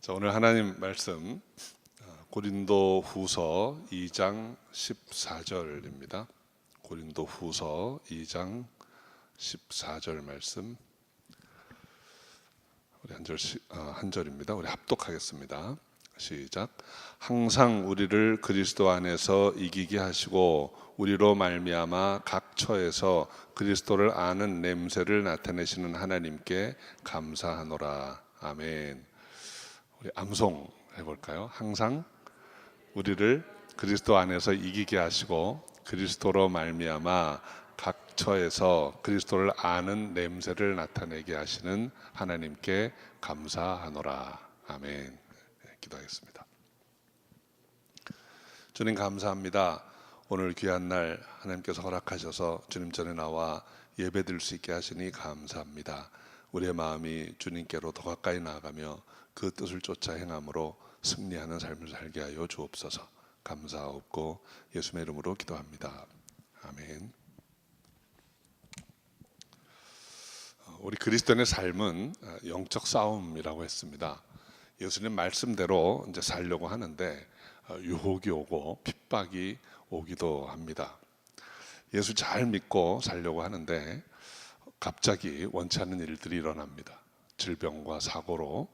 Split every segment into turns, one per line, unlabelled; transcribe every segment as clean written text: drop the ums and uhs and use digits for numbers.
자, 오늘 하나님 말씀 고린도 후서 2장 14절입니다. 고린도 후서 2장 14절 말씀 우리 한 절입니다. 우리 합독하겠습니다. 시작. 항상 우리를 그리스도 안에서 이기게 하시고 우리로 말미암아 각 처에서 그리스도를 아는 냄새를 나타내시는 하나님께 감사하노라. 아멘. 우리 암송 해볼까요? 항상 우리를 그리스도 안에서 이기게 하시고 그리스도로 말미암아 각 처에서 그리스도를 아는 냄새를 나타내게 하시는 하나님께 감사하노라. 아멘. 기도하겠습니다. 주님 감사합니다. 오늘 귀한 날 하나님께서 허락하셔서 주님 전에 나와 예배드릴 수 있게 하시니 감사합니다. 우리의 마음이 주님께로 더 가까이 나아가며 그 뜻을 쫓아 행함으로 승리하는 삶을 살게 하여 주옵소서. 감사하옵고 예수님의 이름으로 기도합니다. 아멘. 우리 그리스도인의 삶은 영적 싸움이라고 했습니다. 예수님 말씀대로 이제 살려고 하는데 유혹이 오고 핍박이 오기도 합니다. 예수 잘 믿고 살려고 하는데 갑자기 원치 않는 일들이 일어납니다. 질병과 사고로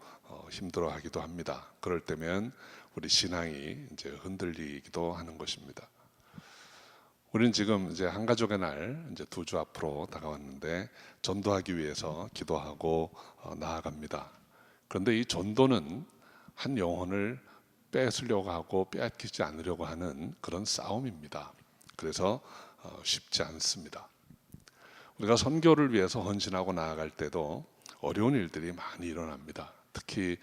힘들어하기도 합니다. 그럴 때면 우리 신앙이 이제 흔들리기도 하는 것입니다. 우리는 지금 이제 한 가족의 날 이제 두 주 앞으로 다가왔는데 전도하기 위해서 기도하고 나아갑니다. 그런데 이 전도는 한 영혼을 뺏으려고 하고 빼앗기지 않으려고 하는 그런 싸움입니다. 그래서 쉽지 않습니다. 우리가 선교를 위해서 헌신하고 나아갈 때도 어려운 일들이 많이 일어납니다. 특히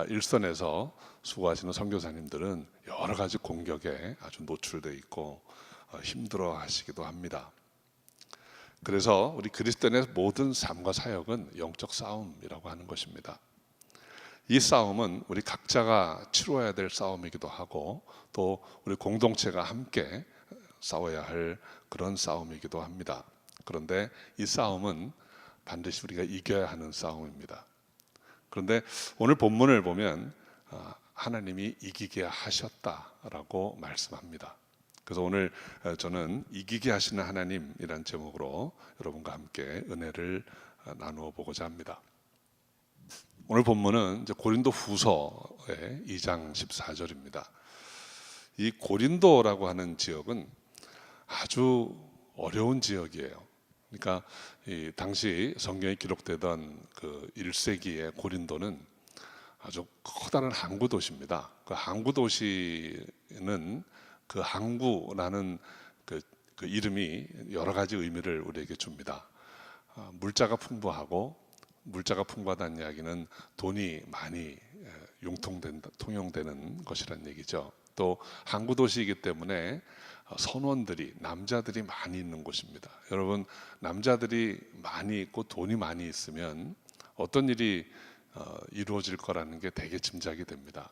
일선에서 수고하시는 선교사님들은 여러 가지 공격에 아주 노출되어 있고 힘들어 하시기도 합니다. 그래서 우리 그리스도인의 모든 삶과 사역은 영적 싸움이라고 하는 것입니다. 이 싸움은 우리 각자가 치러야 될 싸움이기도 하고 또 우리 공동체가 함께 싸워야 할 그런 싸움이기도 합니다. 그런데 이 싸움은 반드시 우리가 이겨야 하는 싸움입니다. 그런데 오늘 본문을 보면 하나님이 이기게 하셨다라고 말씀합니다. 그래서 오늘 저는 이기게 하시는 하나님이란 제목으로 여러분과 함께 은혜를 나누어 보고자 합니다. 오늘 본문은 이제 고린도 후서의 2장 14절입니다. 이 고린도라고 하는 지역은 아주 어려운 지역이에요. 그러니까 이 당시 성경에 기록되던 그 1세기의 고린도는 아주 커다란 항구 도시입니다. 그 항구 도시는 그 항구라는 그 이름이 여러 가지 의미를 우리에게 줍니다. 물자가 풍부하다는 이야기는 돈이 많이 통용되는 것이란 얘기죠. 또 항구 도시이기 때문에 선원들이 남자들이 많이 있는 곳입니다. 여러분 남자들이 많이 있고 돈이 많이 있으면 어떤 일이 이루어질 거라는 게 되게 짐작이 됩니다.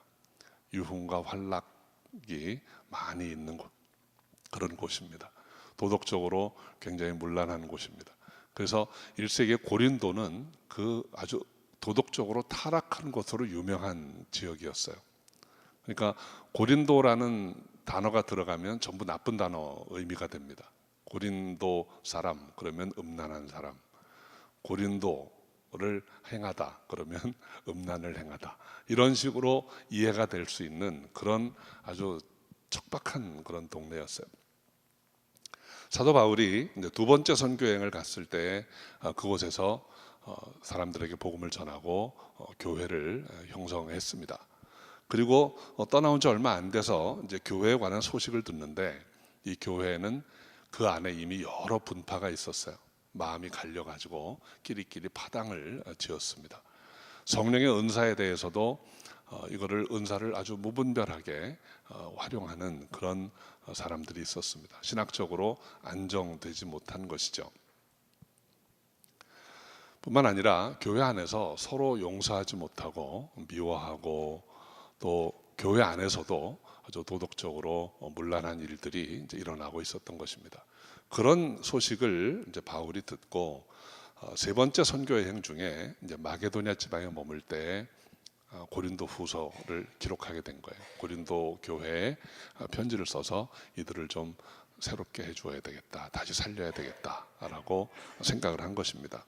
유흥과 환락이 많이 있는 곳, 그런 곳입니다. 도덕적으로 굉장히 문란한 곳입니다. 그래서 1세기의 고린도는 그 아주 도덕적으로 타락한 곳으로 유명한 지역이었어요. 그러니까 고린도라는 단어가 들어가면 전부 나쁜 단어 의미가 됩니다. 고린도 사람 그러면 음란한 사람, 고린도를 행하다 그러면 음란을 행하다, 이런 식으로 이해가 될 수 있는 그런 아주 척박한 그런 동네였어요. 사도 바울이 이제 두 번째 선교 여행을 갔을 때 그곳에서 사람들에게 복음을 전하고 교회를 형성했습니다. 그리고 떠나온 지 얼마 안 돼서 이제 교회에 관한 소식을 듣는데 이 교회에는 그 안에 이미 여러 분파가 있었어요. 마음이 갈려가지고 끼리끼리 파당을 지었습니다. 성령의 은사에 대해서도 이거를 은사를 아주 무분별하게 활용하는 그런 사람들이 있었습니다. 신학적으로 안정되지 못한 것이죠. 뿐만 아니라 교회 안에서 서로 용서하지 못하고 미워하고 또 교회 안에서도 아주 도덕적으로 문란한 일들이 이제 일어나고 있었던 것입니다. 그런 소식을 이제 바울이 듣고 세 번째 선교 여행 중에 이제 마게도냐 지방에 머물 때 고린도 후서를 기록하게 된 거예요. 고린도 교회에 편지를 써서 이들을 좀 새롭게 해줘야 되겠다, 다시 살려야 되겠다라고 생각을 한 것입니다.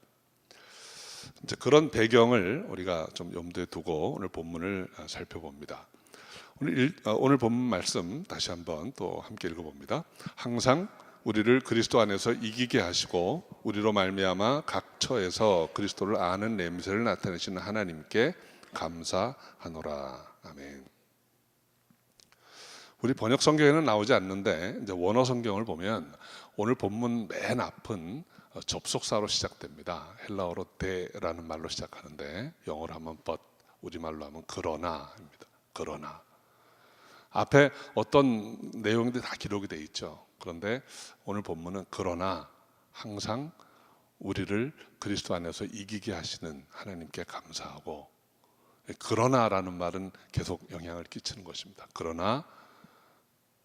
이제 그런 배경을 우리가 좀 염두에 두고 오늘 본문을 살펴봅니다. 오늘 본문 말씀 다시 한번 또 함께 읽어봅니다. 항상 우리를 그리스도 안에서 이기게 하시고 우리로 말미암아 각 처에서 그리스도를 아는 냄새를 나타내시는 하나님께 감사하노라. 아멘. 우리 번역 성경에는 나오지 않는데 이제 원어 성경을 보면 오늘 본문 맨 앞은 접속사로 시작됩니다. 헬라어로 대라는 말로 시작하는데 영어로 하면 but, 우리말로 하면 그러나입니다. 그러나. 앞에 어떤 내용들이 다 기록이 돼 있죠. 그런데 오늘 본문은 그러나 항상 우리를 그리스도 안에서 이기게 하시는 하나님께 감사하고, 그러나라는 말은 계속 영향을 끼치는 것입니다. 그러나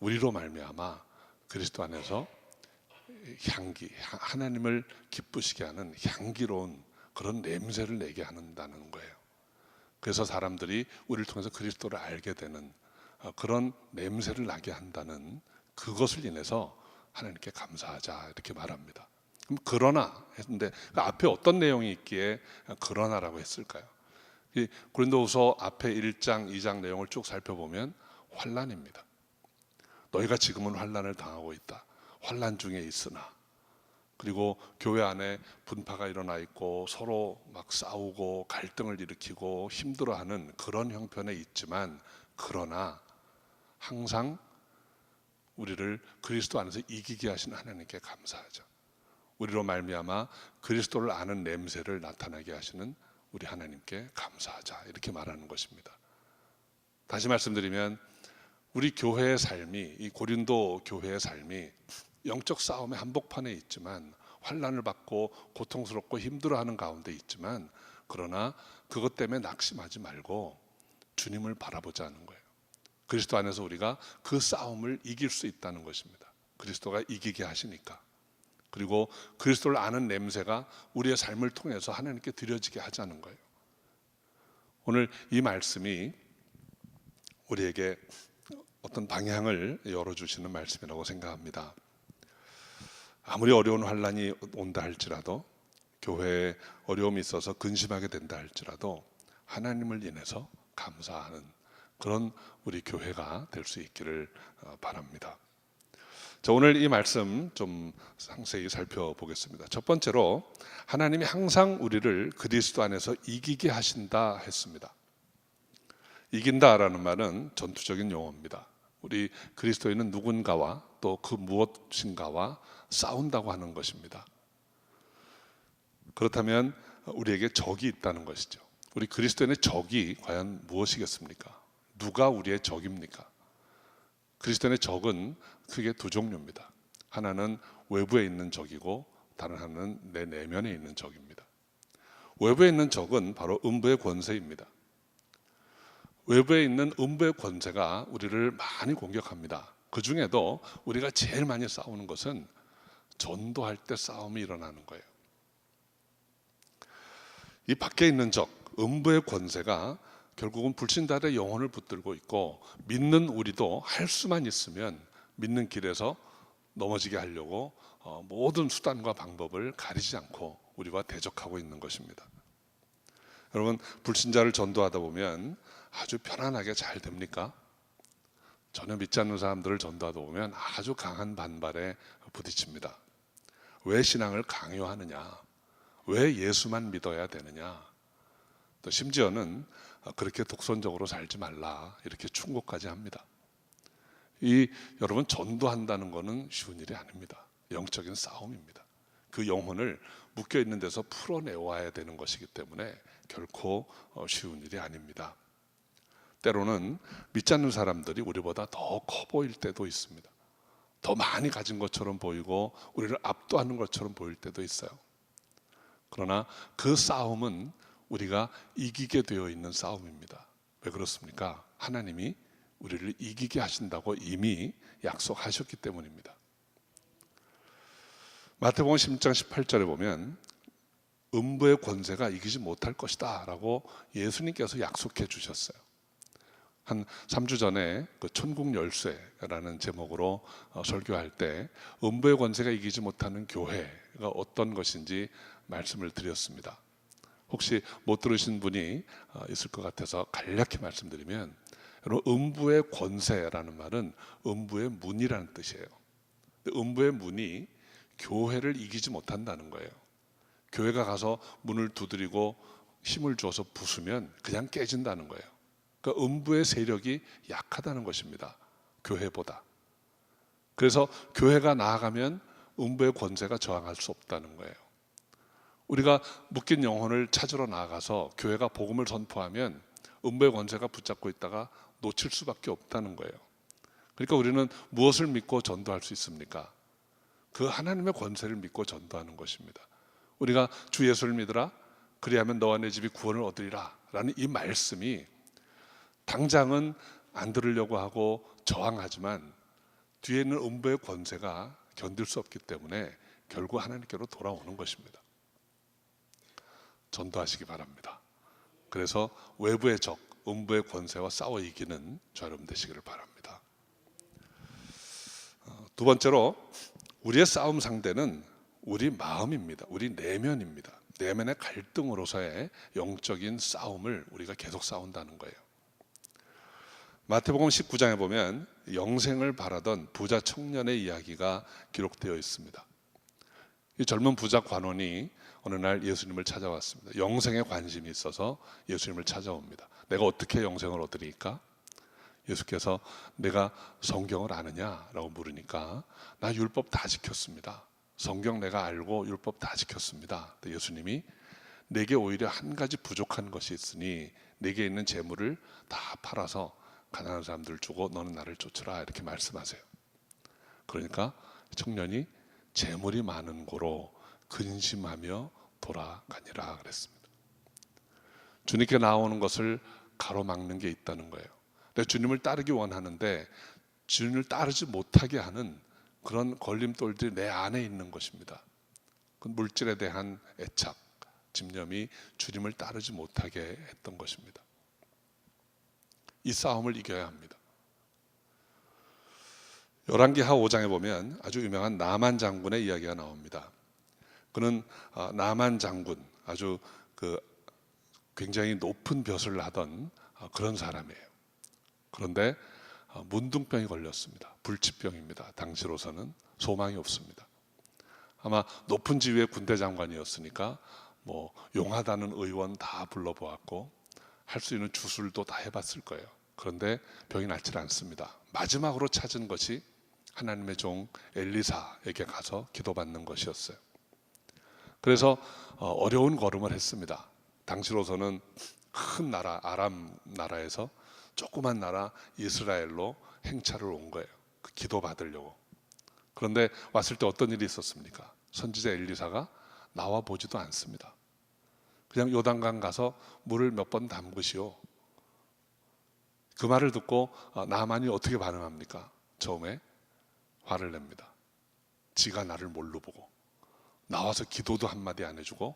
우리로 말미암아 그리스도 안에서 향기, 하나님을 기쁘시게 하는 향기로운 그런 냄새를 내게 한다는 거예요. 그래서 사람들이 우리를 통해서 그리스도를 알게 되는 그런 냄새를 나게 한다는 그것을 인해서 하나님께 감사하자 이렇게 말합니다. 그럼 그러나 했는데 그 앞에 어떤 내용이 있기에 그러나라고 했을까요? 이 고린도후서 앞에 1장, 2장 내용을 쭉 살펴보면 환난입니다. 너희가 지금은 환난을 당하고 있다. 환난 중에 있으나, 그리고 교회 안에 분파가 일어나 있고 서로 막 싸우고 갈등을 일으키고 힘들어하는 그런 형편에 있지만, 그러나 항상 우리를 그리스도 안에서 이기게 하신 하나님께 감사하자. 우리로 말미암아 그리스도를 아는 냄새를 나타나게 하시는 우리 하나님께 감사하자 이렇게 말하는 것입니다. 다시 말씀드리면 우리 교회의 삶이, 이 고린도 교회의 삶이 영적 싸움의 한복판에 있지만, 환난을 받고 고통스럽고 힘들어하는 가운데 있지만, 그러나 그것 때문에 낙심하지 말고 주님을 바라보자는 거예요. 그리스도 안에서 우리가 그 싸움을 이길 수 있다는 것입니다. 그리스도가 이기게 하시니까. 그리고 그리스도를 아는 냄새가 우리의 삶을 통해서 하나님께 드려지게 하자는 거예요. 오늘 이 말씀이 우리에게 어떤 방향을 열어주시는 말씀이라고 생각합니다. 아무리 어려운 환난이 온다 할지라도, 교회에 어려움이 있어서 근심하게 된다 할지라도 하나님을 인해서 감사하는 그런 우리 교회가 될 수 있기를 바랍니다. 자, 오늘 이 말씀 좀 상세히 살펴보겠습니다. 첫 번째로 하나님이 항상 우리를 그리스도 안에서 이기게 하신다 했습니다. 이긴다라는 말은 전투적인 용어입니다. 우리 그리스도인은 누군가와 또 그 무엇인가와 싸운다고 하는 것입니다. 그렇다면 우리에게 적이 있다는 것이죠. 우리 그리스도인의 적이 과연 무엇이겠습니까? 누가 우리의 적입니까? 그리스도인의 적은 크게 두 종류입니다. 하나는 외부에 있는 적이고 다른 하나는 내 내면에 있는 적입니다. 외부에 있는 적은 바로 음부의 권세입니다. 외부에 있는 음부의 권세가 우리를 많이 공격합니다. 그 중에도 우리가 제일 많이 싸우는 것은 전도할 때 싸움이 일어나는 거예요. 이 밖에 있는 적, 음부의 권세가 결국은 불신자들의 영혼을 붙들고 있고, 믿는 우리도 할 수만 있으면 믿는 길에서 넘어지게 하려고 모든 수단과 방법을 가리지 않고 우리와 대적하고 있는 것입니다. 여러분, 불신자를 전도하다 보면 아주 편안하게 잘 됩니까? 전혀 믿지 않는 사람들을 전도하다 보면 아주 강한 반발에 부딪힙니다. 왜 신앙을 강요하느냐? 왜 예수만 믿어야 되느냐? 또 심지어는 그렇게 독선적으로 살지 말라 이렇게 충고까지 합니다. 여러분, 전도한다는 것은 쉬운 일이 아닙니다. 영적인 싸움입니다. 그 영혼을 묶여 있는 데서 풀어내와야 되는 것이기 때문에 결코 쉬운 일이 아닙니다. 때로는 믿지 않는 사람들이 우리보다 더 커 보일 때도 있습니다. 더 많이 가진 것처럼 보이고 우리를 압도하는 것처럼 보일 때도 있어요. 그러나 그 싸움은 우리가 이기게 되어 있는 싸움입니다. 왜 그렇습니까? 하나님이 우리를 이기게 하신다고 이미 약속하셨기 때문입니다. 마태복음 10장 18절에 보면 음부의 권세가 이기지 못할 것이다 라고 예수님께서 약속해 주셨어요. 한 3주 전에 그 천국 열쇠라는 제목으로 설교할 때 음부의 권세가 이기지 못하는 교회가 어떤 것인지 말씀을 드렸습니다. 혹시 못 들으신 분이 있을 것 같아서 간략히 말씀드리면, 여러분, 음부의 권세라는 말은 음부의 문이라는 뜻이에요. 음부의 문이 교회를 이기지 못한다는 거예요. 교회가 가서 문을 두드리고 힘을 줘서 부수면 그냥 깨진다는 거예요. 그러니까 음부의 세력이 약하다는 것입니다, 교회보다. 그래서 교회가 나아가면 음부의 권세가 저항할 수 없다는 거예요. 우리가 묶인 영혼을 찾으러 나가서 교회가 복음을 선포하면 음부의 권세가 붙잡고 있다가 놓칠 수밖에 없다는 거예요. 그러니까 우리는 무엇을 믿고 전도할 수 있습니까? 그 하나님의 권세를 믿고 전도하는 것입니다. 우리가 주 예수를 믿으라, 그리하면 너와 내 집이 구원을 얻으리라 라는 이 말씀이 당장은 안 들으려고 하고 저항하지만 뒤에 있는 음부의 권세가 견딜 수 없기 때문에 결국 하나님께로 돌아오는 것입니다. 전도하시기 바랍니다. 그래서 외부의 적, 음부의 권세와 싸워 이기는 저 여러분 되시기를 바랍니다. 두 번째로, 우리의 싸움 상대는 우리 마음입니다. 우리 내면입니다. 내면의 갈등으로서의 영적인 싸움을 우리가 계속 싸운다는 거예요. 마태복음 19장에 보면 영생을 바라던 부자 청년의 이야기가 기록되어 있습니다. 이 젊은 부자 관원이 어느 날 예수님을 찾아왔습니다. 영생에 관심이 있어서 예수님을 찾아옵니다. 내가 어떻게 영생을 얻으리까? 예수께서 내가 성경을 아느냐? 라고 물으니까 나 율법 다 지켰습니다. 성경 내가 알고 율법 다 지켰습니다. 예수님이 내게 오히려 한 가지 부족한 것이 있으니 내게 있는 재물을 다 팔아서 가난한 사람들 주고 너는 나를 쫓으라, 이렇게 말씀하세요. 그러니까 청년이 재물이 많은 고로 근심하며 돌아가니라 그랬습니다. 주님께 나오는 것을 가로막는 게 있다는 거예요. 내가 주님을 따르기 원하는데 주님을 따르지 못하게 하는 그런 걸림돌들이 내 안에 있는 것입니다. 그 물질에 대한 애착, 집념이 주님을 따르지 못하게 했던 것입니다. 이 싸움을 이겨야 합니다. 열왕기하 5장에 보면 아주 유명한 나만 장군의 이야기가 나옵니다. 그는 나만 장군, 아주 굉장히 높은 벼슬을 하던 그런 사람이에요. 그런데 문둥병이 걸렸습니다. 불치병입니다. 당시로서는 소망이 없습니다. 아마 높은 지위의 군대 장관이었으니까 용하다는 의원 다 불러보았고 할 수 있는 주술도 다 해봤을 거예요. 그런데 병이 낫질 않습니다. 마지막으로 찾은 것이 하나님의 종 엘리사에게 가서 기도받는 것이었어요. 그래서 어려운 걸음을 했습니다. 당시로서는 큰 나라, 아람 나라에서 조그만 나라 이스라엘로 행차를 온 거예요. 기도받으려고. 그런데 왔을 때 어떤 일이 있었습니까? 선지자 엘리사가 나와 보지도 않습니다. 그냥 요단강 가서 물을 몇 번 담그시오. 그 말을 듣고 나만이 어떻게 반응합니까? 처음에 화를 냅니다. 지가 나를 뭘로 보고, 나와서 기도도 한마디 안 해주고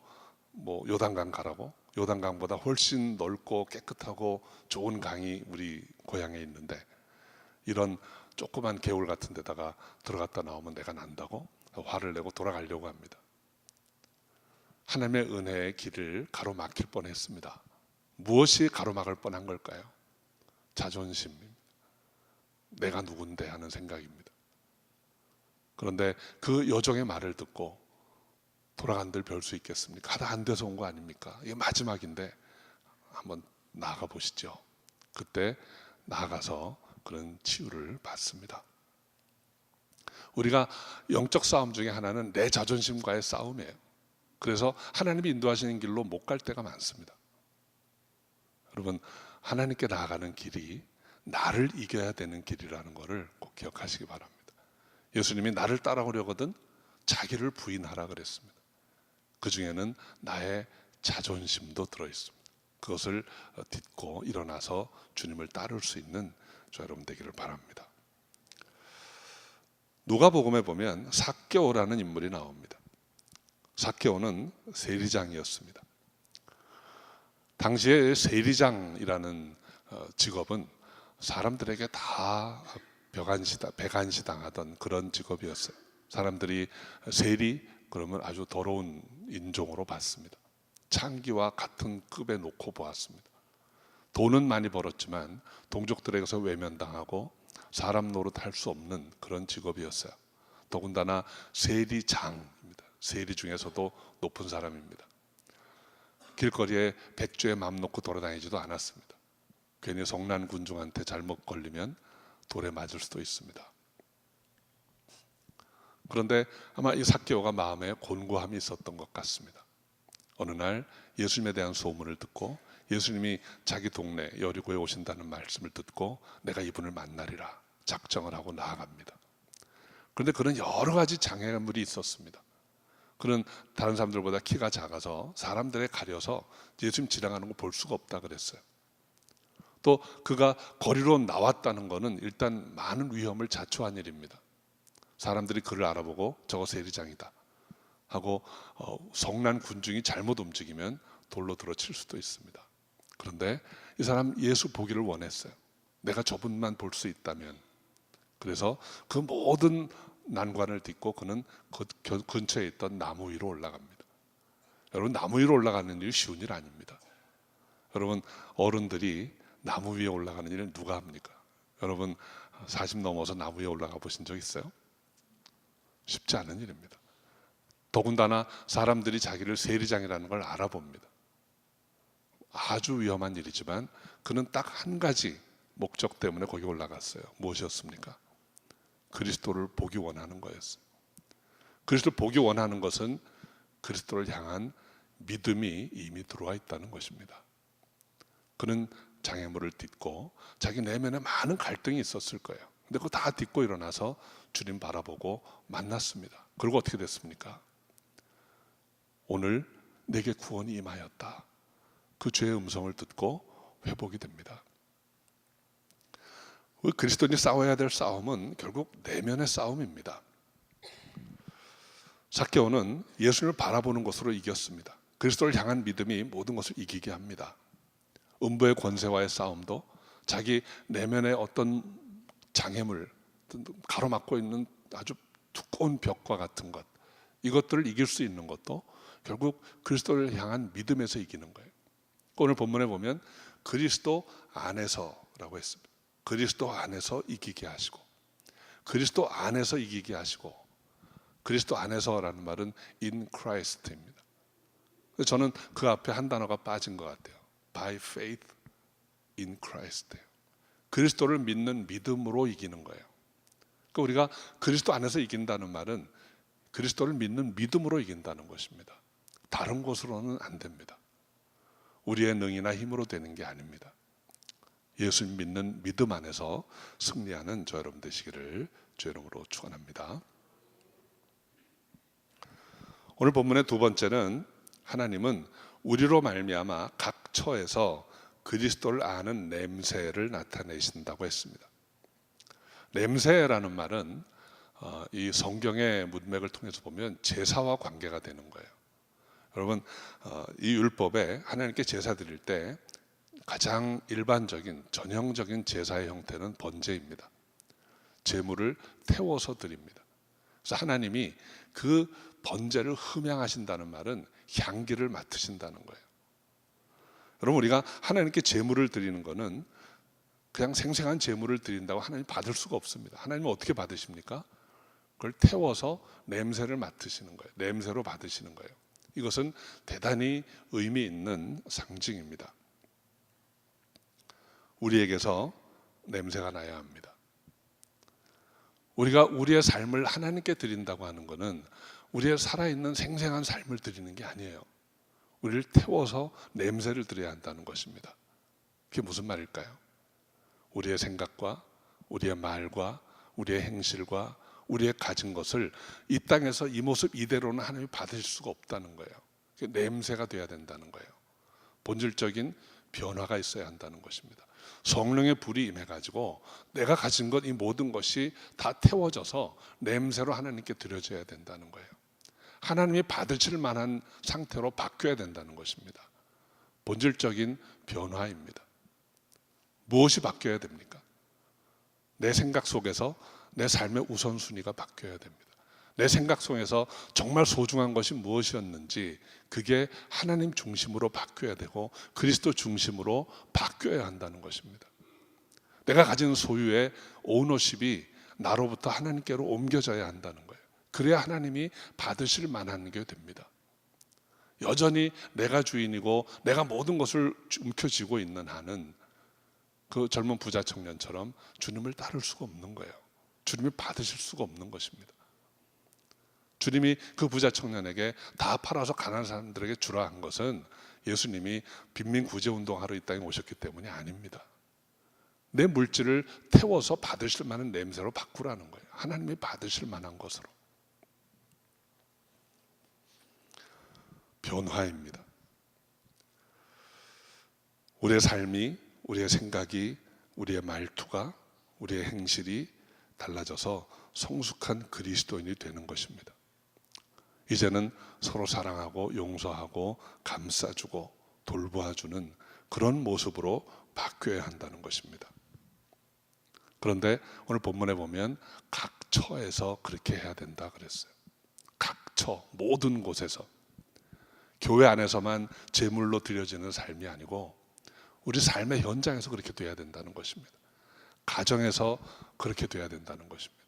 요단강 가라고. 요단강보다 훨씬 넓고 깨끗하고 좋은 강이 우리 고향에 있는데 이런 조그만 개울 같은 데다가 들어갔다 나오면 내가 난다고 화를 내고 돌아가려고 합니다. 하나님의 은혜의 길을 가로막힐 뻔했습니다. 무엇이 가로막을 뻔한 걸까요? 자존심입니다. 내가 누군데 하는 생각입니다. 그런데 그 여종의 말을 듣고 돌아간들 별 수 있겠습니까? 하다 안 돼서 온 거 아닙니까? 이게 마지막인데 한번 나아가 보시죠. 그때 나아가서 그런 치유를 받습니다. 우리가 영적 싸움 중에 하나는 내 자존심과의 싸움이에요. 그래서 하나님이 인도하시는 길로 못 갈 때가 많습니다. 여러분, 하나님께 나아가는 길이 나를 이겨야 되는 길이라는 것을 꼭 기억하시기 바랍니다. 예수님이 나를 따라오려거든 자기를 부인하라 그랬습니다. 그 중에는 나의 자존심도 들어있습니다. 그것을 딛고 일어나서 주님을 따를 수 있는 저 여러분 되기를 바랍니다. 누가복음에 보면 삭개오라는 인물이 나옵니다. 삭개오는 세리장이었습니다. 당시에 세리장이라는 직업은 사람들에게 다 배간시당하던 그런 직업이었어요. 사람들이 세리 그러면 아주 더러운 인종으로 봤습니다. 창기와 같은 급에 놓고 보았습니다. 돈은 많이 벌었지만 동족들에게서 외면당하고 사람 노릇할 수 없는 그런 직업이었어요. 더군다나 세리장입니다. 세리 중에서도 높은 사람입니다. 길거리에 백주에 맘 놓고 돌아다니지도 않았습니다. 괜히 성난 군중한테 잘못 걸리면 돌에 맞을 수도 있습니다. 그런데 아마 이 삭개오가 마음에 곤고함이 있었던 것 같습니다. 어느 날 예수님에 대한 소문을 듣고 예수님이 자기 동네 여리고에 오신다는 말씀을 듣고 내가 이분을 만나리라 작정을 하고 나아갑니다. 그런데 그런 여러 가지 장애물이 있었습니다. 그는 다른 사람들보다 키가 작아서 사람들에 가려서 예수님 지나가는 거 볼 수가 없다 그랬어요. 또 그가 거리로 나왔다는 것은 일단 많은 위험을 자초한 일입니다. 사람들이 그를 알아보고 저거 세리장이다 하고 성난 군중이 잘못 움직이면 돌로 들어칠 수도 있습니다. 그런데 이 사람 예수 보기를 원했어요. 내가 저분만 볼 수 있다면. 그래서 그 모든 난관을 딛고 그는 그 근처에 있던 나무 위로 올라갑니다. 여러분, 나무 위로 올라가는 일이 쉬운 일 아닙니다. 여러분, 어른들이 나무 위에 올라가는 일은 누가 합니까? 여러분 40 넘어서 나무 위에 올라가 보신 적 있어요? 쉽지 않은 일입니다. 더군다나 사람들이 자기를 세리장이라는 걸 알아봅니다. 아주 위험한 일이지만 그는 딱 한 가지 목적 때문에 거기 올라갔어요. 무엇이었습니까? 그리스도를 보기 원하는 거였어요. 그리스도를 보기 원하는 것은 그리스도를 향한 믿음이 이미 들어와 있다는 것입니다. 그는 장애물을 딛고 자기 내면에 많은 갈등이 있었을 거예요. 근데 그거 다 딛고 일어나서 주님 바라보고 만났습니다. 그리고 어떻게 됐습니까? 오늘 내게 구원이 임하였다. 그 죄의 음성을 듣고 회복이 됩니다. 그리스도인이 싸워야 될 싸움은 결국 내면의 싸움입니다. 삭개오는 예수님을 바라보는 것으로 이겼습니다. 그리스도를 향한 믿음이 모든 것을 이기게 합니다. 음부의 권세와의 싸움도 자기 내면의 어떤 장애물, 가로막고 있는 아주 두꺼운 벽과 같은 것, 이것들을 이길 수 있는 것도 결국 그리스도를 향한 믿음에서 이기는 거예요. 오늘 본문에 보면 그리스도 안에서라고 했습니다. 그리스도 안에서 이기게 하시고, 그리스도 안에서 이기게 하시고, 그리스도 안에서라는 말은 in Christ입니다. 저는 그 앞에 한 단어가 빠진 것 같아요. By faith in Christ. 그리스도를 믿는 믿음으로 이기는 거예요. 그러니까 우리가 그리스도 안에서 이긴다는 말은 그리스도를 믿는 믿음으로 이긴다는 것입니다. 다른 것으로는 안 됩니다. 우리의 능이나 힘으로 되는 게 아닙니다. 예수 믿는 믿음 안에서 승리하는 저 여러분 되시기를 주 이름으로 축원합니다. 오늘 본문의 두 번째는 하나님은 우리로 말미암아 각 처에서 그리스도를 아는 냄새를 나타내신다고 했습니다. 냄새라는 말은 이 성경의 문맥을 통해서 보면 제사와 관계가 되는 거예요. 여러분, 이 율법에 하나님께 제사 드릴 때 가장 일반적인 전형적인 제사의 형태는 번제입니다. 제물을 태워서 드립니다. 그래서 하나님이 그 번제를 흠양하신다는 말은 향기를 맡으신다는 거예요. 여러분, 우리가 하나님께 제물을 드리는 것은 그냥 생생한 제물을 드린다고 하나님 받을 수가 없습니다. 하나님은 어떻게 받으십니까? 그걸 태워서 냄새를 맡으시는 거예요. 냄새로 받으시는 거예요. 이것은 대단히 의미 있는 상징입니다. 우리에게서 냄새가 나야 합니다. 우리가 우리의 삶을 하나님께 드린다고 하는 것은 우리의 살아있는 생생한 삶을 드리는 게 아니에요. 우리를 태워서 냄새를 드려야 한다는 것입니다. 그게 무슨 말일까요? 우리의 생각과 우리의 말과 우리의 행실과 우리의 가진 것을 이 땅에서 이 모습 이대로는 하나님이 받으실 수가 없다는 거예요. 냄새가 돼야 된다는 거예요. 본질적인 변화가 있어야 한다는 것입니다. 성령의 불이 임해가지고 내가 가진 것 이 모든 것이 다 태워져서 냄새로 하나님께 드려져야 된다는 거예요. 하나님이 받으실 만한 상태로 바뀌어야 된다는 것입니다. 본질적인 변화입니다. 무엇이 바뀌어야 됩니까? 내 생각 속에서 내 삶의 우선순위가 바뀌어야 됩니다. 내 생각 속에서 정말 소중한 것이 무엇이었는지 그게 하나님 중심으로 바뀌어야 되고 그리스도 중심으로 바뀌어야 한다는 것입니다. 내가 가진 소유의 오너십이 나로부터 하나님께로 옮겨져야 한다는 거예요. 그래야 하나님이 받으실 만한 게 됩니다. 여전히 내가 주인이고 내가 모든 것을 움켜쥐고 있는 한은 그 젊은 부자 청년처럼 주님을 따를 수가 없는 거예요. 주님이 받으실 수가 없는 것입니다. 주님이 그 부자 청년에게 다 팔아서 가난한 사람들에게 주라 한 것은 예수님이 빈민 구제 운동하러 이 땅에 오셨기 때문이 아닙니다. 내 물질을 태워서 받으실 만한 냄새로 바꾸라는 거예요. 하나님이 받으실 만한 것으로. 변화입니다. 우리의 삶이, 우리의 생각이, 우리의 말투가, 우리의 행실이 달라져서 성숙한 그리스도인이 되는 것입니다. 이제는 서로 사랑하고 용서하고 감싸주고 돌보아주는 그런 모습으로 바뀌어야 한다는 것입니다. 그런데 오늘 본문에 보면 각 처에서 그렇게 해야 된다 그랬어요. 각 처, 모든 곳에서. 교회 안에서만 제물로 드려지는 삶이 아니고 우리 삶의 현장에서 그렇게 돼야 된다는 것입니다. 가정에서 그렇게 돼야 된다는 것입니다.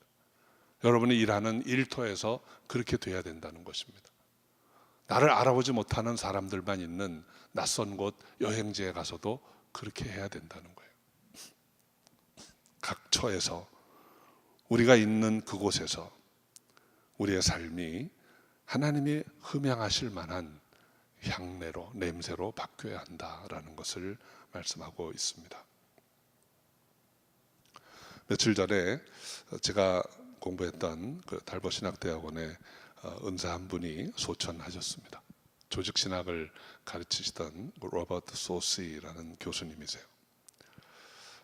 여러분이 일하는 일터에서 그렇게 돼야 된다는 것입니다. 나를 알아보지 못하는 사람들만 있는 낯선 곳 여행지에 가서도 그렇게 해야 된다는 거예요. 각 처에서 우리가 있는 그곳에서 우리의 삶이 하나님이 흠양하실 만한 향내로, 냄새로 바뀌어야 한다라는 것을 말씀하고 있습니다. 며칠 전에 제가 공부했던 그 달버신학대학원의 은사 한 분이 소천하셨습니다. 조직신학을 가르치시던 로버트 소시라는 교수님이세요.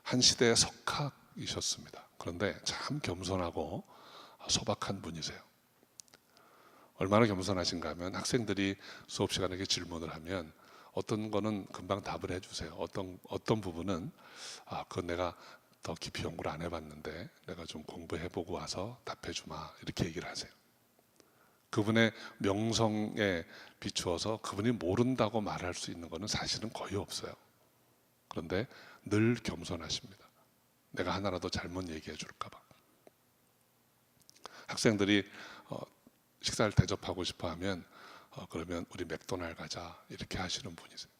한 시대의 석학이셨습니다. 그런데 참 겸손하고 소박한 분이세요. 얼마나 겸손하신가 하면 학생들이 수업 시간에 질문을 하면 어떤 거는 금방 답을 해주세요. 어떤 부분은 그건 내가 더 깊이 연구를 안 해봤는데 내가 좀 공부해보고 와서 답해주마 이렇게 얘기를 하세요. 그분의 명성에 비추어서 그분이 모른다고 말할 수 있는 것은 사실은 거의 없어요. 그런데 늘 겸손하십니다. 내가 하나라도 잘못 얘기해 줄까 봐. 학생들이 식사를 대접하고 싶어 하면 그러면 우리 맥도날드 가자 이렇게 하시는 분이세요.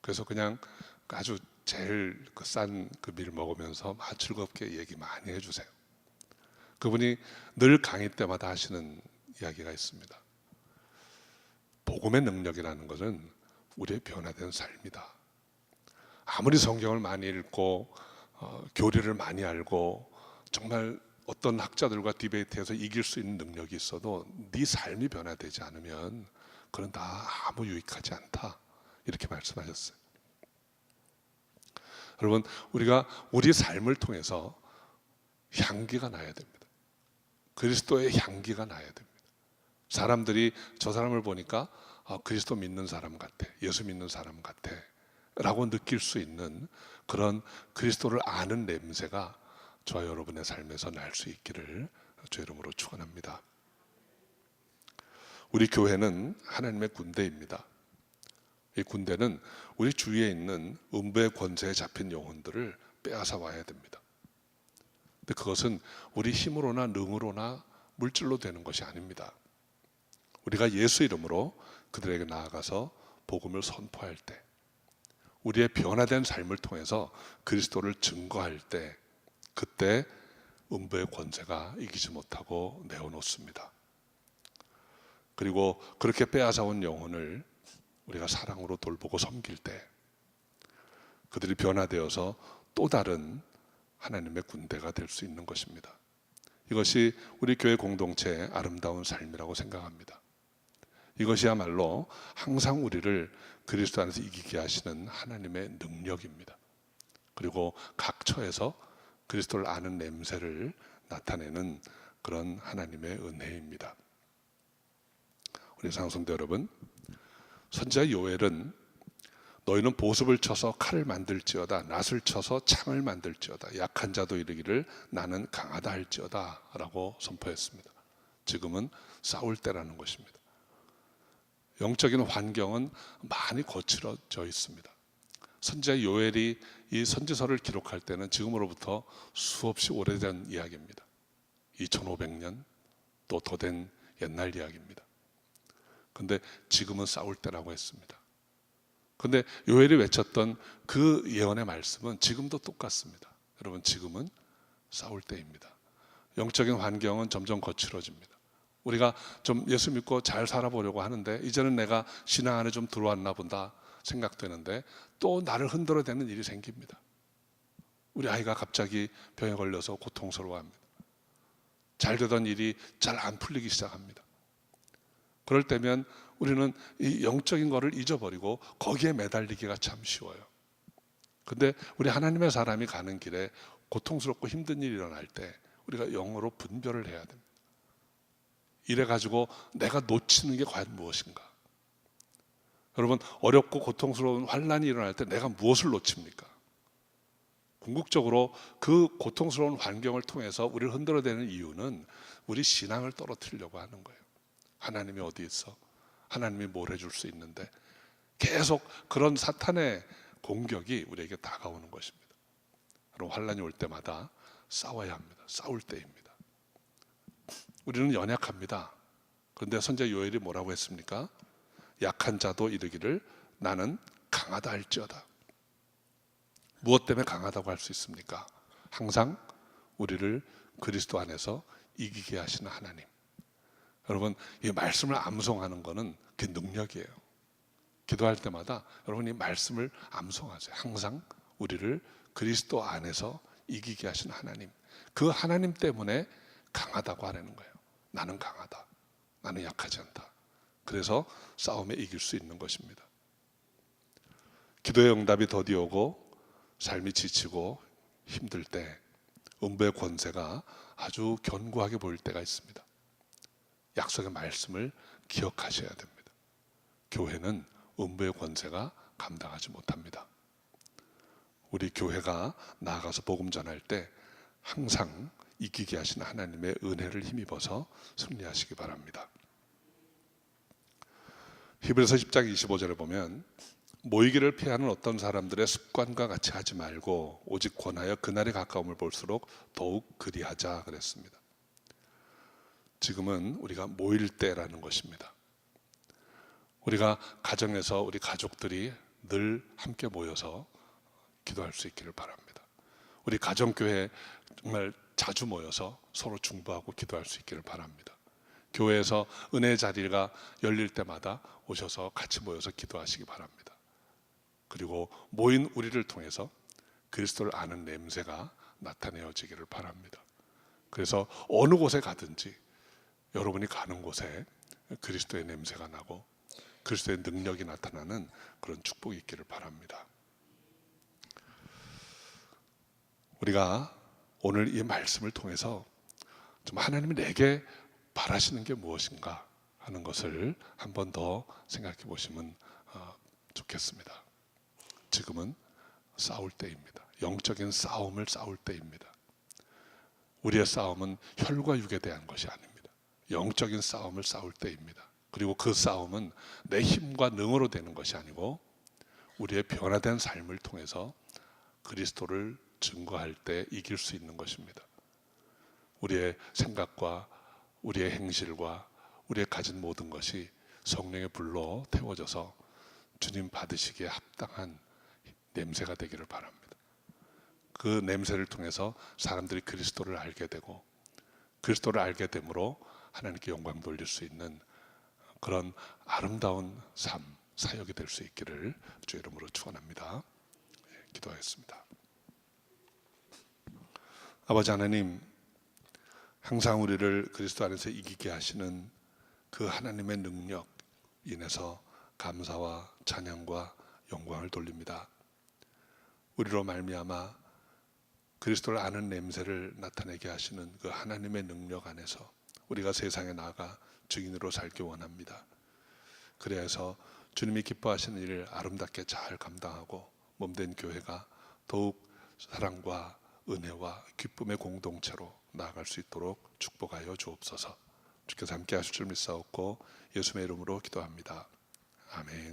그래서 그냥 아주 제일 싼 그 밀 먹으면서 즐겁게 얘기 많이 해주세요. 그분이 늘 강의 때마다 하시는 이야기가 있습니다. 복음의 능력이라는 것은 우리의 변화된 삶이다. 아무리 성경을 많이 읽고 교리를 많이 알고 정말 어떤 학자들과 디베이트해서 이길 수 있는 능력이 있어도 네 삶이 변화되지 않으면 그건 다 아무 유익하지 않다 이렇게 말씀하셨어요. 여러분, 우리가 우리 삶을 통해서 향기가 나야 됩니다. 그리스도의 향기가 나야 됩니다. 사람들이 저 사람을 보니까 그리스도 믿는 사람 같아, 예수 믿는 사람 같아 라고 느낄 수 있는 그런 그리스도를 아는 냄새가 저와 여러분의 삶에서 날 수 있기를 주의 이름으로 축원합니다. 우리 교회는 하나님의 군대입니다. 이 군대는 우리 주위에 있는 음부의 권세에 잡힌 영혼들을 빼앗아 와야 됩니다. 근데 그것은 우리 힘으로나 능으로나 물질로 되는 것이 아닙니다. 우리가 예수 이름으로 그들에게 나아가서 복음을 선포할 때, 우리의 변화된 삶을 통해서 그리스도를 증거할 때, 그때 음부의 권세가 이기지 못하고 내어놓습니다. 그리고 그렇게 빼앗아온 영혼을 우리가 사랑으로 돌보고 섬길 때 그들이 변화되어서 또 다른 하나님의 군대가 될 수 있는 것입니다. 이것이 우리 교회 공동체의 아름다운 삶이라고 생각합니다. 이것이야말로 항상 우리를 그리스도 안에서 이기게 하시는 하나님의 능력입니다. 그리고 각 처에서 그리스도를 아는 냄새를 나타내는 그런 하나님의 은혜입니다. 우리 상성도 여러분, 선지자 요엘은 너희는 보습을 쳐서 칼을 만들지어다, 낫을 쳐서 창을 만들지어다, 약한 자도 이르기를 나는 강하다 할지어다 라고 선포했습니다. 지금은 싸울 때라는 것입니다. 영적인 환경은 많이 거칠어져 있습니다. 선지자 요엘이 이 선지서를 기록할 때는 지금으로부터 수없이 오래된 이야기입니다. 2500년 또 더 된 옛날 이야기입니다. 근데 지금은 싸울 때라고 했습니다. 근데 요엘이 외쳤던 그 예언의 말씀은 지금도 똑같습니다. 여러분, 지금은 싸울 때입니다. 영적인 환경은 점점 거칠어집니다. 우리가 좀 예수 믿고 잘 살아보려고 하는데 이제는 내가 신앙 안에 좀 들어왔나 본다 생각되는데 또 나를 흔들어대는 일이 생깁니다. 우리 아이가 갑자기 병에 걸려서 고통스러워합니다. 잘 되던 일이 잘 안 풀리기 시작합니다. 그럴 때면 우리는 이 영적인 거를 잊어버리고 거기에 매달리기가 참 쉬워요. 근데 우리 하나님의 사람이 가는 길에 고통스럽고 힘든 일이 일어날 때 우리가 영어로 분별을 해야 됩니다. 이래가지고 내가 놓치는 게 과연 무엇인가? 여러분, 어렵고 고통스러운 환난이 일어날 때 내가 무엇을 놓칩니까? 궁극적으로 그 고통스러운 환경을 통해서 우리를 흔들어대는 이유는 우리 신앙을 떨어뜨리려고 하는 거예요. 하나님이 어디 있어? 하나님이 뭘 해줄 수 있는데? 계속 그런 사탄의 공격이 우리에게 다가오는 것입니다. 여러분, 환난이 올 때마다 싸워야 합니다. 싸울 때입니다. 우리는 연약합니다. 그런데 선지자 요엘이 뭐라고 했습니까? 약한 자도 이르기를 나는 강하다 할지어다. 무엇 때문에 강하다고 할 수 있습니까? 항상 우리를 그리스도 안에서 이기게 하시는 하나님. 여러분, 이 말씀을 암송하는 것은 그게 능력이에요. 기도할 때마다 여러분 이 말씀을 암송하세요. 항상 우리를 그리스도 안에서 이기게 하시는 하나님. 그 하나님 때문에 강하다고 하라는 거예요. 나는 강하다. 나는 약하지 않다. 그래서 싸움에 이길 수 있는 것입니다. 기도의 응답이 더디 오고 삶이 지치고 힘들 때 음부의 권세가 아주 견고하게 보일 때가 있습니다. 약속의 말씀을 기억하셔야 됩니다. 교회는 음부의 권세가 감당하지 못합니다. 우리 교회가 나아가서 복음 전할 때 항상 이기게 하시는 하나님의 은혜를 힘입어서 승리하시기 바랍니다. 히브리서 10장 25절에 보면 모이기를 피하는 어떤 사람들의 습관과 같이 하지 말고 오직 권하여 그날의 가까움을 볼수록 더욱 그리하자 그랬습니다. 지금은 우리가 모일 때라는 것입니다. 우리가 가정에서 우리 가족들이 늘 함께 모여서 기도할 수 있기를 바랍니다. 우리 가정교회 정말 자주 모여서 서로 중보하고 기도할 수 있기를 바랍니다. 교회에서 은혜의 자리가 열릴 때마다 오셔서 같이 모여서 기도하시기 바랍니다. 그리고 모인 우리를 통해서 그리스도를 아는 냄새가 나타내어지기를 바랍니다. 그래서 어느 곳에 가든지 여러분이 가는 곳에 그리스도의 냄새가 나고 그리스도의 능력이 나타나는 그런 축복이 있기를 바랍니다. 우리가 오늘 이 말씀을 통해서 좀 하나님이 내게 바라시는 게 무엇인가 하는 것을 한 번 더 생각해 보시면 좋겠습니다. 지금은 싸울 때입니다. 영적인 싸움을 싸울 때입니다. 우리의 싸움은 혈과 육에 대한 것이 아닙니다. 영적인 싸움을 싸울 때입니다. 그리고 그 싸움은 내 힘과 능으로 되는 것이 아니고 우리의 변화된 삶을 통해서 그리스도를 증거할 때 이길 수 있는 것입니다. 우리의 생각과 우리의 행실과 우리의 가진 모든 것이 성령의 불로 태워져서 주님 받으시기에 합당한 냄새가 되기를 바랍니다. 그 냄새를 통해서 사람들이 그리스도를 알게 되고 그리스도를 알게 됨으로 하나님께 영광 돌릴 수 있는 그런 아름다운 삶, 사역이 될 수 있기를 주 이름으로 축원합니다. 기도하겠습니다. 아버지 하나님, 항상 우리를 그리스도 안에서 이기게 하시는 그 하나님의 능력 인해서 감사와 찬양과 영광을 돌립니다. 우리로 말미암아 그리스도를 아는 냄새를 나타내게 하시는 그 하나님의 능력 안에서 우리가 세상에 나가 증인으로 살기 원합니다. 그래야 해서 주님이 기뻐하시는 일을 아름답게 잘 감당하고 몸된 교회가 더욱 사랑과 은혜와 기쁨의 공동체로 나아갈 수 있도록 축복하여 주옵소서. 주께서 함께 하실 줄 믿사옵고 예수님의 이름으로 기도합니다. 아멘.